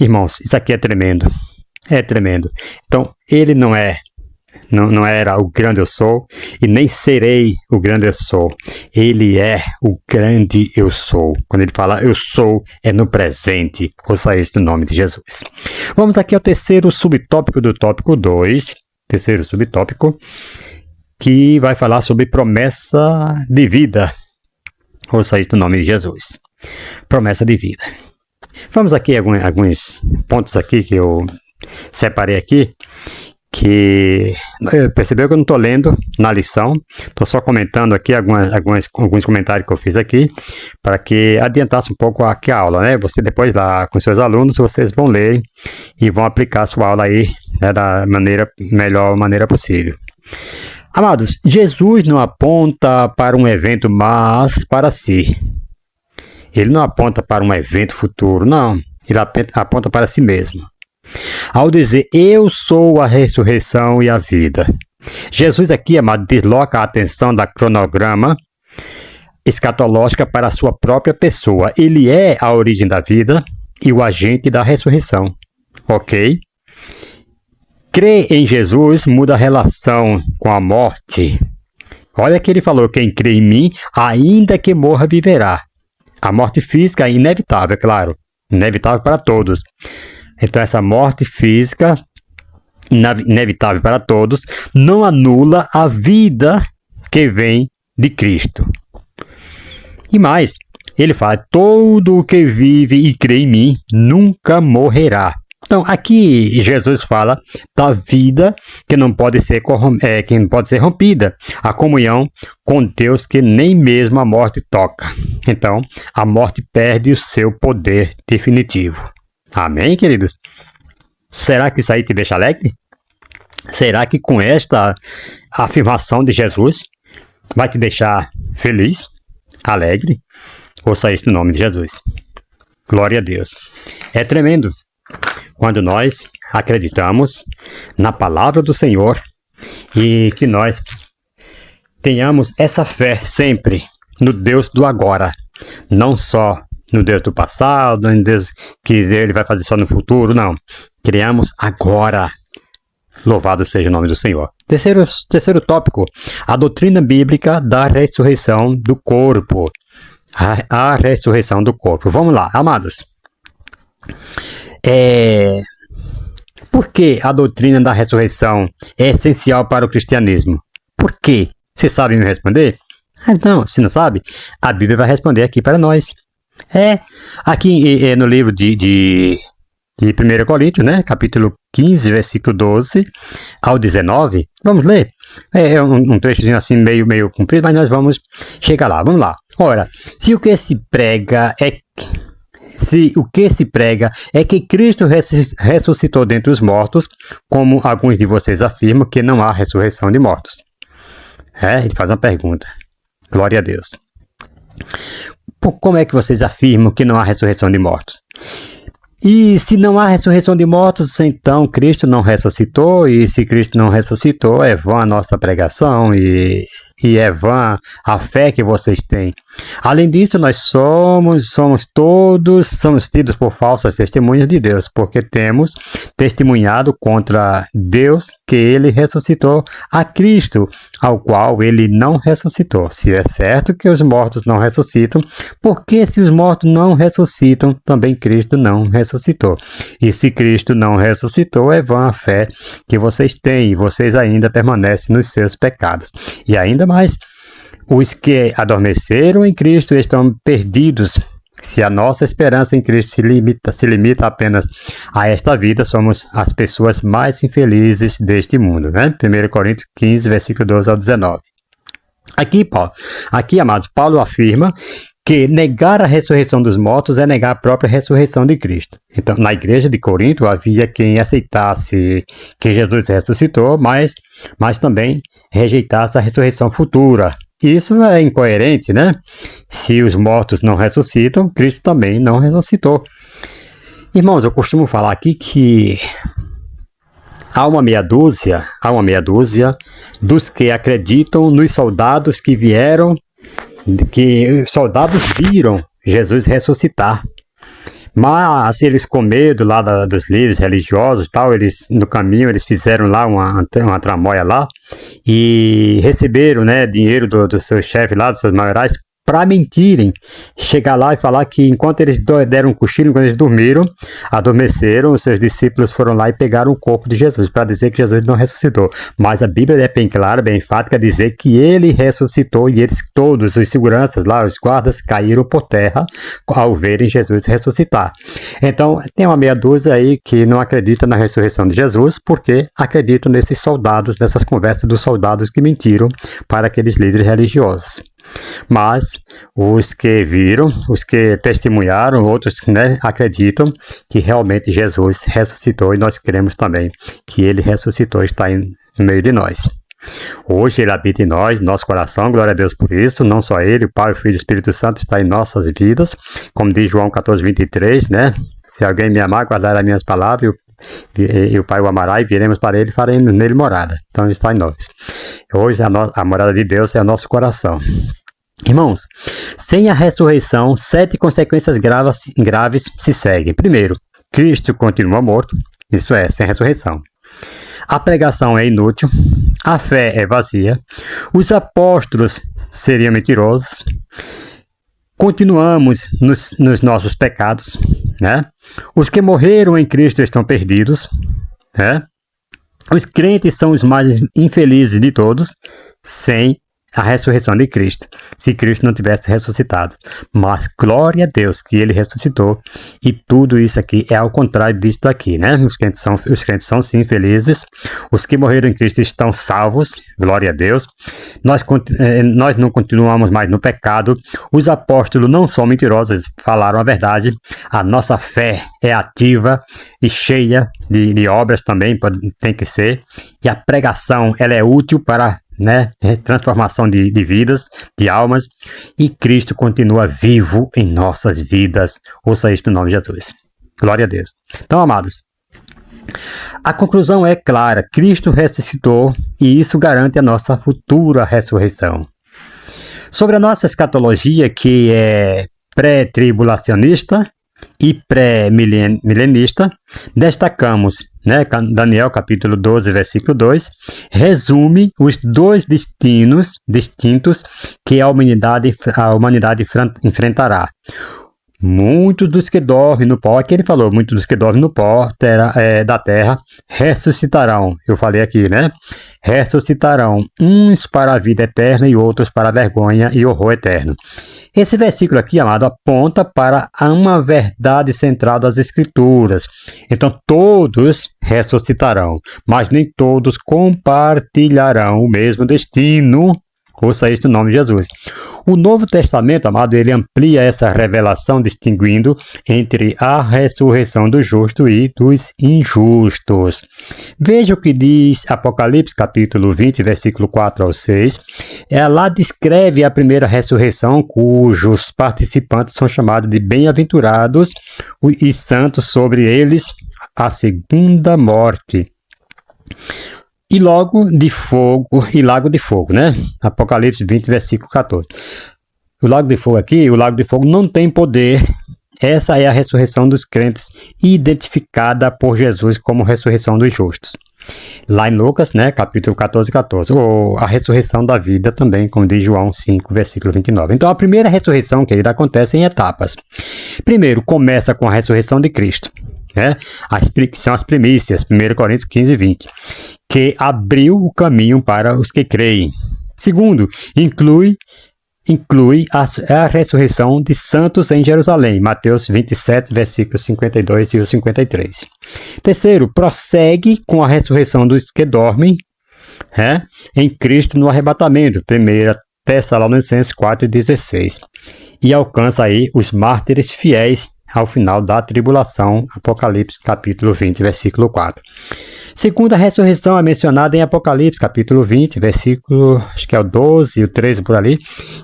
Irmãos, isso aqui é tremendo. É tremendo. Então, ele não era o grande eu sou e nem serei o grande eu sou. Ele é o grande eu sou. Quando ele fala eu sou, é no presente. Ouça isso no nome de Jesus. Vamos aqui ao terceiro subtópico do tópico 2. Terceiro subtópico, que vai falar sobre promessa de vida. Ouça isso no nome de Jesus. Promessa de vida. Vamos aqui a alguns pontos aqui que eu separei aqui, que percebeu que eu não estou lendo na lição, estou só comentando aqui alguns comentários que eu fiz aqui, para que adiantasse um pouco aqui a aula, né? Você depois lá com seus alunos, vocês vão ler e vão aplicar a sua aula aí, né, da melhor maneira possível. Amados, Jesus não aponta para um evento, mas para si. Ele não aponta para um evento futuro, não. Ele aponta para si mesmo. Ao dizer, eu sou a ressurreição e a vida. Jesus aqui, amado, desloca a atenção da cronograma escatológica para a sua própria pessoa. Ele é a origem da vida e o agente da ressurreição. Ok? Crer em Jesus muda a relação com a morte. Olha que ele falou, quem crê em mim, ainda que morra, viverá. A morte física é inevitável, é claro. Inevitável para todos. Então essa morte física, inevitável para todos, não anula a vida que vem de Cristo. E mais, ele fala, todo o que vive e crê em mim nunca morrerá. Então, aqui Jesus fala da vida que não pode ser rompida, a comunhão com Deus que nem mesmo a morte toca. Então, a morte perde o seu poder definitivo. Amém, queridos? Será que isso aí te deixa alegre? Será que com esta afirmação de Jesus vai te deixar feliz, alegre? Ouça isso no nome de Jesus. Glória a Deus. É tremendo quando nós acreditamos na palavra do Senhor e que nós tenhamos essa fé sempre no Deus do agora, não só no Deus do passado, no Deus que Ele vai fazer só no futuro, não. Criamos agora. Louvado seja o nome do Senhor. Terceiro tópico, a doutrina bíblica da ressurreição do corpo. A ressurreição do corpo. Vamos lá, amados. Por que a doutrina da ressurreição é essencial para o cristianismo? Por quê? Você sabe me responder? Não, se não sabe, a Bíblia vai responder aqui para nós. Aqui no livro de 1 Coríntios, né, capítulo 15, versículo 12 ao 19, vamos ler? É um trechozinho assim meio comprido, mas nós vamos chegar lá, vamos lá. Ora, se o que se prega é que Cristo ressuscitou dentre os mortos, como alguns de vocês afirmam que não há ressurreição de mortos. Ele faz uma pergunta. Glória a Deus. Como é que vocês afirmam que não há ressurreição de mortos? E se não há ressurreição de mortos, então Cristo não ressuscitou, e se Cristo não ressuscitou, é vã a nossa pregação e é vã a fé que vocês têm. Além disso, nós somos tidos por falsas testemunhas de Deus, porque temos testemunhado contra Deus que Ele ressuscitou a Cristo, ao qual Ele não ressuscitou. Se é certo que os mortos não ressuscitam, porque se os mortos não ressuscitam, também Cristo não ressuscitou. E se Cristo não ressuscitou, é vã a fé que vocês têm, e vocês ainda permanecem nos seus pecados. E ainda mais, os que adormeceram em Cristo estão perdidos. Se a nossa esperança em Cristo se limita apenas a esta vida, somos as pessoas mais infelizes deste mundo, né? 1 Coríntios 15, versículo 12 ao 19. Aqui, amados, Paulo afirma que negar a ressurreição dos mortos é negar a própria ressurreição de Cristo. Então, na igreja de Corinto havia quem aceitasse que Jesus ressuscitou, mas também rejeitasse a ressurreição futura. Isso é incoerente, né? Se os mortos não ressuscitam, Cristo também não ressuscitou. Irmãos, eu costumo falar aqui que há uma meia dúzia dos que acreditam nos soldados que vieram, que os soldados viram Jesus ressuscitar. Mas eles, com medo lá dos líderes religiosos e tal, eles, no caminho, eles fizeram lá uma tramóia lá e receberam, né, dinheiro do seu chefe lá, dos seus maiorais, para mentirem, chegar lá e falar que enquanto eles deram um cochilo, quando eles dormiram, adormeceram, os seus discípulos foram lá e pegaram o corpo de Jesus, para dizer que Jesus não ressuscitou. Mas a Bíblia é bem clara, bem enfática, dizer que ele ressuscitou e eles, todos os seguranças lá, os guardas, caíram por terra ao verem Jesus ressuscitar. Então, tem uma meia dúzia aí que não acredita na ressurreição de Jesus, porque acreditam nesses soldados, nessas conversas dos soldados que mentiram para aqueles líderes religiosos. Mas os que viram, os que testemunharam, outros, né, acreditam que realmente Jesus ressuscitou e nós cremos também que ele ressuscitou e está no meio de nós. Hoje ele habita em nós, nosso coração, glória a Deus por isso, não só ele, o Pai, o Filho e o Espírito Santo está em nossas vidas, como diz João 14:23, né? Se alguém me amar, guardar as minhas palavras, e o Pai o amará e viremos para ele e faremos nele morada. Então ele está em nós. Hoje a morada de Deus é o nosso coração. Irmãos, sem a ressurreição, 7 consequências graves se seguem. Primeiro, Cristo continua morto, isso é, sem ressurreição. A pregação é inútil, a fé é vazia, os apóstolos seriam mentirosos, continuamos nos nossos pecados, né? Os que morreram em Cristo estão perdidos, né? Os crentes são os mais infelizes de todos, sem a ressurreição de Cristo, se Cristo não tivesse ressuscitado. Mas glória a Deus que ele ressuscitou, e tudo isso aqui é ao contrário disso aqui, né? Os crentes são sim felizes, os que morreram em Cristo estão salvos, glória a Deus. Nós não continuamos mais no pecado, os apóstolos não são mentirosos, falaram a verdade, a nossa fé é ativa e cheia de obras também, tem que ser, e a pregação ela é útil para, né, transformação de vidas, de almas, e Cristo continua vivo em nossas vidas. Ouça isto no nome de Jesus. Glória a Deus. Então, amados, a conclusão é clara: Cristo ressuscitou e isso garante a nossa futura ressurreição. Sobre a nossa escatologia, que é pré-tribulacionista e pré-milenista, destacamos, né, Daniel capítulo 12, versículo 2, resume os dois destinos distintos que a humanidade enfrentará. Muitos dos que dormem no pó, aqui ele falou, muitos dos que dormem no pó da terra ressuscitarão. Eu falei aqui, né? Ressuscitarão, uns para a vida eterna e outros para a vergonha e horror eterno. Esse versículo aqui, amado, aponta para uma verdade central das Escrituras. Então, todos ressuscitarão, mas nem todos compartilharão o mesmo destino. Ouça isto em nome de Jesus. O Novo Testamento, amado, ele amplia essa revelação distinguindo entre a ressurreição do justo e dos injustos. Veja o que diz Apocalipse capítulo 20, versículo 4 ao 6. Ela descreve a primeira ressurreição, cujos participantes são chamados de bem-aventurados e santos, sobre eles a segunda morte. E lago de fogo, né? Apocalipse 20, versículo 14. O lago de fogo aqui, o lago de fogo não tem poder. Essa é a ressurreição dos crentes, identificada por Jesus como ressurreição dos justos. Lá em Lucas, né, capítulo 14, ou a ressurreição da vida também, como diz João 5, versículo 29. Então, a primeira ressurreição, querida, acontece em etapas. Primeiro, começa com a ressurreição de Cristo, né? Que são as primícias, 1 Coríntios 15, 20, que abriu o caminho para os que creem. Segundo, inclui a ressurreição de santos em Jerusalém, Mateus 27, versículos 52 e 53. Terceiro, prossegue com a ressurreição dos que dormem, em Cristo no arrebatamento, 1 Tessalonicenses 4,16. E alcança aí os mártires fiéis ao final da tribulação, Apocalipse capítulo 20, versículo 4. Segunda ressurreição é mencionada em Apocalipse capítulo 20, versículo, acho que é o 12 e o 13 por ali,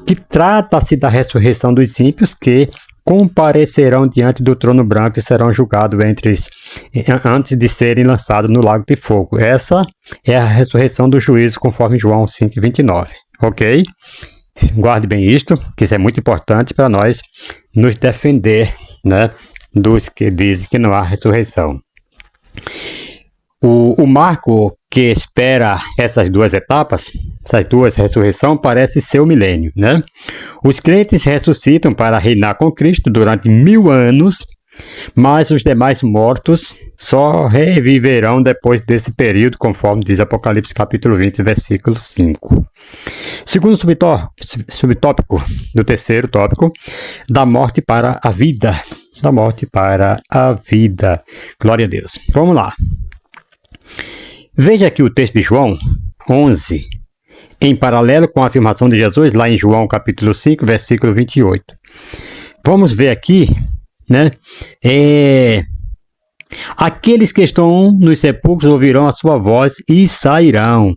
que trata-se da ressurreição dos ímpios que comparecerão diante do trono branco e serão julgados antes de serem lançados no lago de fogo. Essa é a ressurreição do juízo, conforme João 5, 29. Ok? Guarde bem isto, que isso é muito importante para nós nos defender, né, dos que dizem que não há ressurreição. O marco que espera essas duas etapas, essas duas ressurreições, parece ser o milênio, né? Os crentes ressuscitam para reinar com Cristo durante 1000 anos, mas os demais mortos só reviverão depois desse período, conforme diz Apocalipse capítulo 20, versículo 5. Segundo subtópico do terceiro tópico, da morte para a vida. Da morte para a vida. Glória a Deus. Vamos lá. Veja aqui o texto de João 11, em paralelo com a afirmação de Jesus lá em João capítulo 5, versículo 28. Vamos ver aqui, né? Aqueles que estão nos sepulcros ouvirão a sua voz e sairão.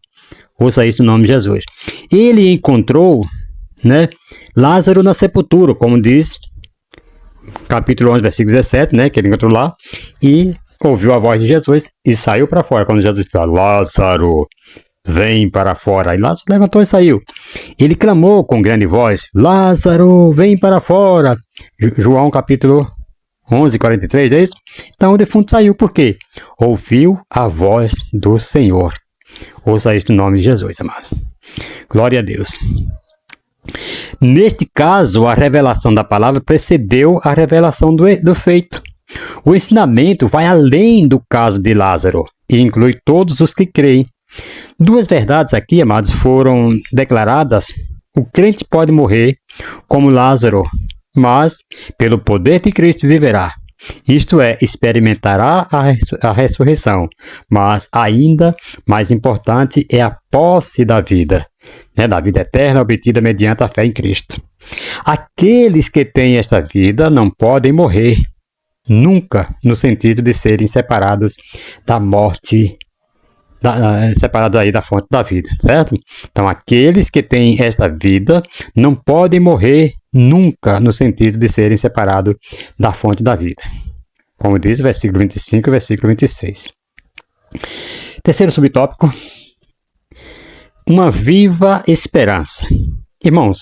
Ouça isso no nome de Jesus. Ele encontrou, né, Lázaro na sepultura, como diz capítulo 11, versículo 17, né, que ele encontrou lá, e ouviu a voz de Jesus e saiu para fora. Quando Jesus falou, Lázaro, vem para fora. Aí Lázaro levantou e saiu. Ele clamou com grande voz, Lázaro, vem para fora. João capítulo 11, 43, é isso? Então o defunto saiu, por quê? Ouviu a voz do Senhor. Ouça isso no nome de Jesus, amados. Glória a Deus. Neste caso, a revelação da palavra precedeu a revelação do feito. O ensinamento vai além do caso de Lázaro e inclui todos os que creem. Duas verdades aqui, amados, foram declaradas. O crente pode morrer como Lázaro, mas pelo poder de Cristo viverá. Isto é, experimentará a ressurreição, mas ainda mais importante é a posse da vida, né, da vida eterna obtida mediante a fé em Cristo. Aqueles que têm esta vida não podem morrer, nunca, no sentido de serem separados da morte, separados aí da fonte da vida, certo? Então, aqueles que têm esta vida não podem morrer nunca, no sentido de serem separados da fonte da vida. Como diz o versículo 25 e o versículo 26. Terceiro subtópico. Uma viva esperança. Irmãos,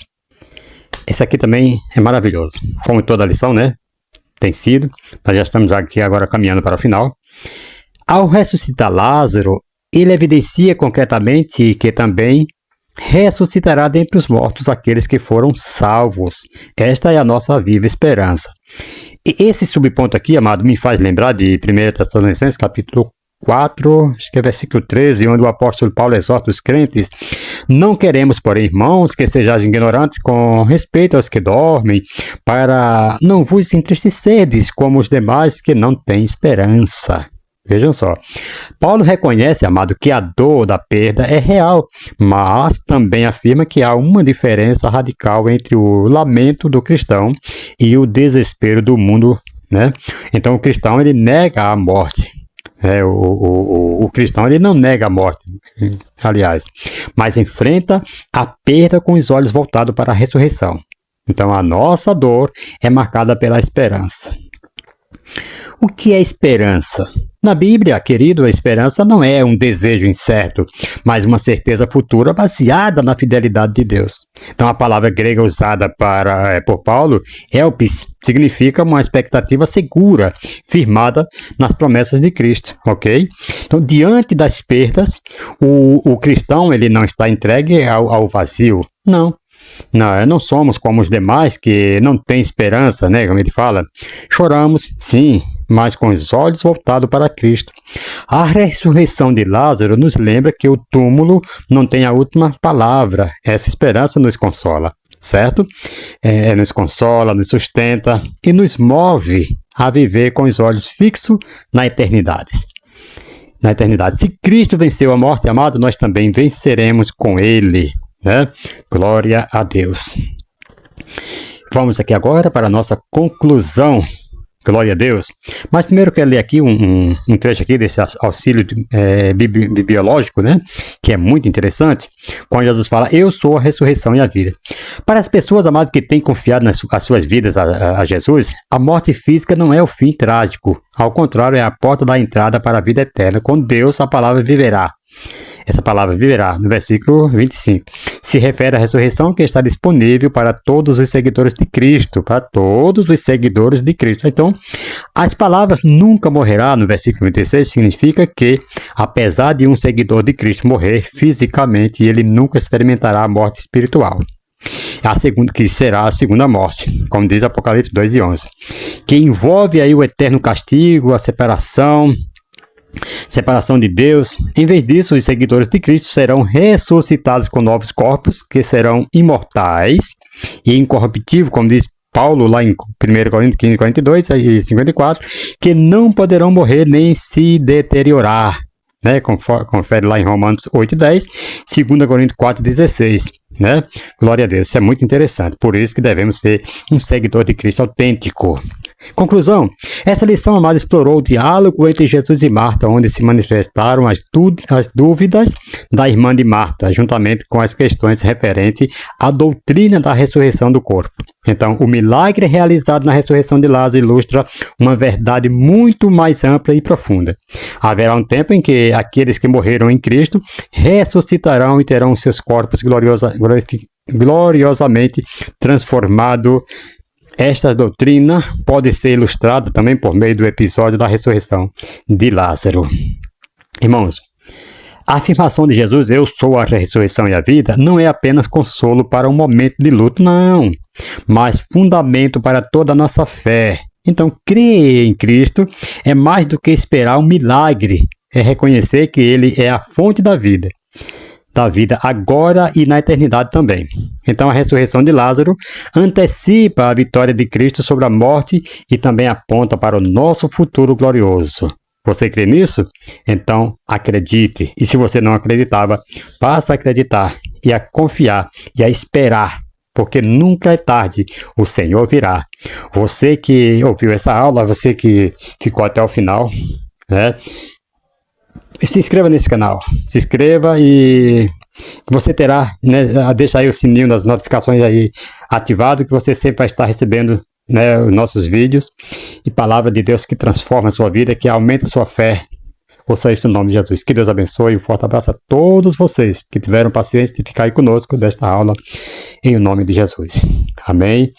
esse aqui também é maravilhoso. Como toda a lição, né? Tem sido. Nós já estamos aqui agora caminhando para o final. Ao ressuscitar Lázaro, ele evidencia concretamente que também ressuscitará dentre os mortos aqueles que foram salvos. Esta é a nossa viva esperança. E esse subponto aqui, amado, me faz lembrar de 1 Tessalonicenses, capítulo 4, acho que é versículo 13, onde o apóstolo Paulo exorta os crentes: não queremos, porém, irmãos, que sejais ignorantes com respeito aos que dormem, para não vos entristecerdes como os demais que não têm esperança. Vejam só, Paulo reconhece, amado, que a dor da perda é real, mas também afirma que há uma diferença radical entre o lamento do cristão e o desespero do mundo, né? Então o cristão, ele nega a morte. O cristão, ele não nega a morte, aliás, mas enfrenta a perda com os olhos voltados para a ressurreição. Então a nossa dor é marcada pela esperança. O que é esperança? Na Bíblia, querido, a esperança não é um desejo incerto, mas uma certeza futura baseada na fidelidade de Deus. Então, a palavra grega usada por Paulo, elpis, significa uma expectativa segura, firmada nas promessas de Cristo, ok? Então, diante das perdas, o cristão, ele não está entregue ao vazio, não. Não somos como os demais que não têm esperança, né? Como ele fala. Choramos, sim, mas com os olhos voltados para Cristo. A ressurreição de Lázaro nos lembra que o túmulo não tem a última palavra. Essa esperança nos consola, certo? Nos consola, nos sustenta e nos move a viver com os olhos fixos na eternidade. Na eternidade. Se Cristo venceu a morte, amado, nós também venceremos com Ele. Né? Glória a Deus. Vamos aqui agora para a nossa conclusão. Glória a Deus. Mas primeiro eu quero ler aqui um trecho aqui desse auxílio bibliológico, né? Que é muito interessante. Quando Jesus fala, eu sou a ressurreição e a vida. Para as pessoas, amadas, que têm confiado nas suas vidas a Jesus, a morte física não é o fim trágico. Ao contrário, é a porta da entrada para a vida eterna. Com Deus, a palavra viverá. Essa palavra viverá, no versículo 25, se refere à ressurreição que está disponível para todos os seguidores de Cristo, para todos os seguidores de Cristo. Então, as palavras nunca morrerá, no versículo 26, significa que, apesar de um seguidor de Cristo morrer fisicamente, ele nunca experimentará a morte espiritual. A segunda, que será a segunda morte, como diz Apocalipse 2:11, que envolve aí o eterno castigo, a separação de Deus. Em vez disso, os seguidores de Cristo serão ressuscitados com novos corpos, que serão imortais e incorruptíveis, como diz Paulo lá em 1 Coríntios 15, 42 e 54, que não poderão morrer nem se deteriorar. Né? Confere lá em Romanos 8:10, 2 Coríntios 4:16. Né? Glória a Deus, isso é muito interessante. Por isso que devemos ser um seguidor de Cristo autêntico. Conclusão: essa lição amada explorou o diálogo entre Jesus e Marta, onde se manifestaram as dúvidas da irmã de Marta, juntamente com as questões referentes à doutrina da ressurreição do corpo. Então, o milagre realizado na ressurreição de Lázaro ilustra uma verdade muito mais ampla e profunda. Haverá um tempo em que aqueles que morreram em Cristo ressuscitarão e terão seus corpos gloriosamente transformados. Esta doutrina pode ser ilustrada também por meio do episódio da ressurreição de Lázaro. Irmãos, a afirmação de Jesus, eu sou a ressurreição e a vida, não é apenas consolo para um momento de luto, não, mas fundamento para toda a nossa fé. Então, crer em Cristo é mais do que esperar um milagre, é reconhecer que Ele é a fonte da vida agora e na eternidade também. Então, a ressurreição de Lázaro antecipa a vitória de Cristo sobre a morte e também aponta para o nosso futuro glorioso. Você crê nisso? Então, acredite. E se você não acreditava, passa a acreditar e a confiar e a esperar, porque nunca é tarde, o Senhor virá. Você que ouviu essa aula, você que ficou até o final, né? Se inscreva nesse canal, se inscreva e você terá, né, deixa aí o sininho das notificações aí ativado, que você sempre vai estar recebendo, né, os nossos vídeos e palavra de Deus que transforma a sua vida, que aumenta a sua fé. Ouça isso no nome de Jesus. Que Deus abençoe e um forte abraço a todos vocês que tiveram paciência de ficar aí conosco desta aula, em nome de Jesus. Amém.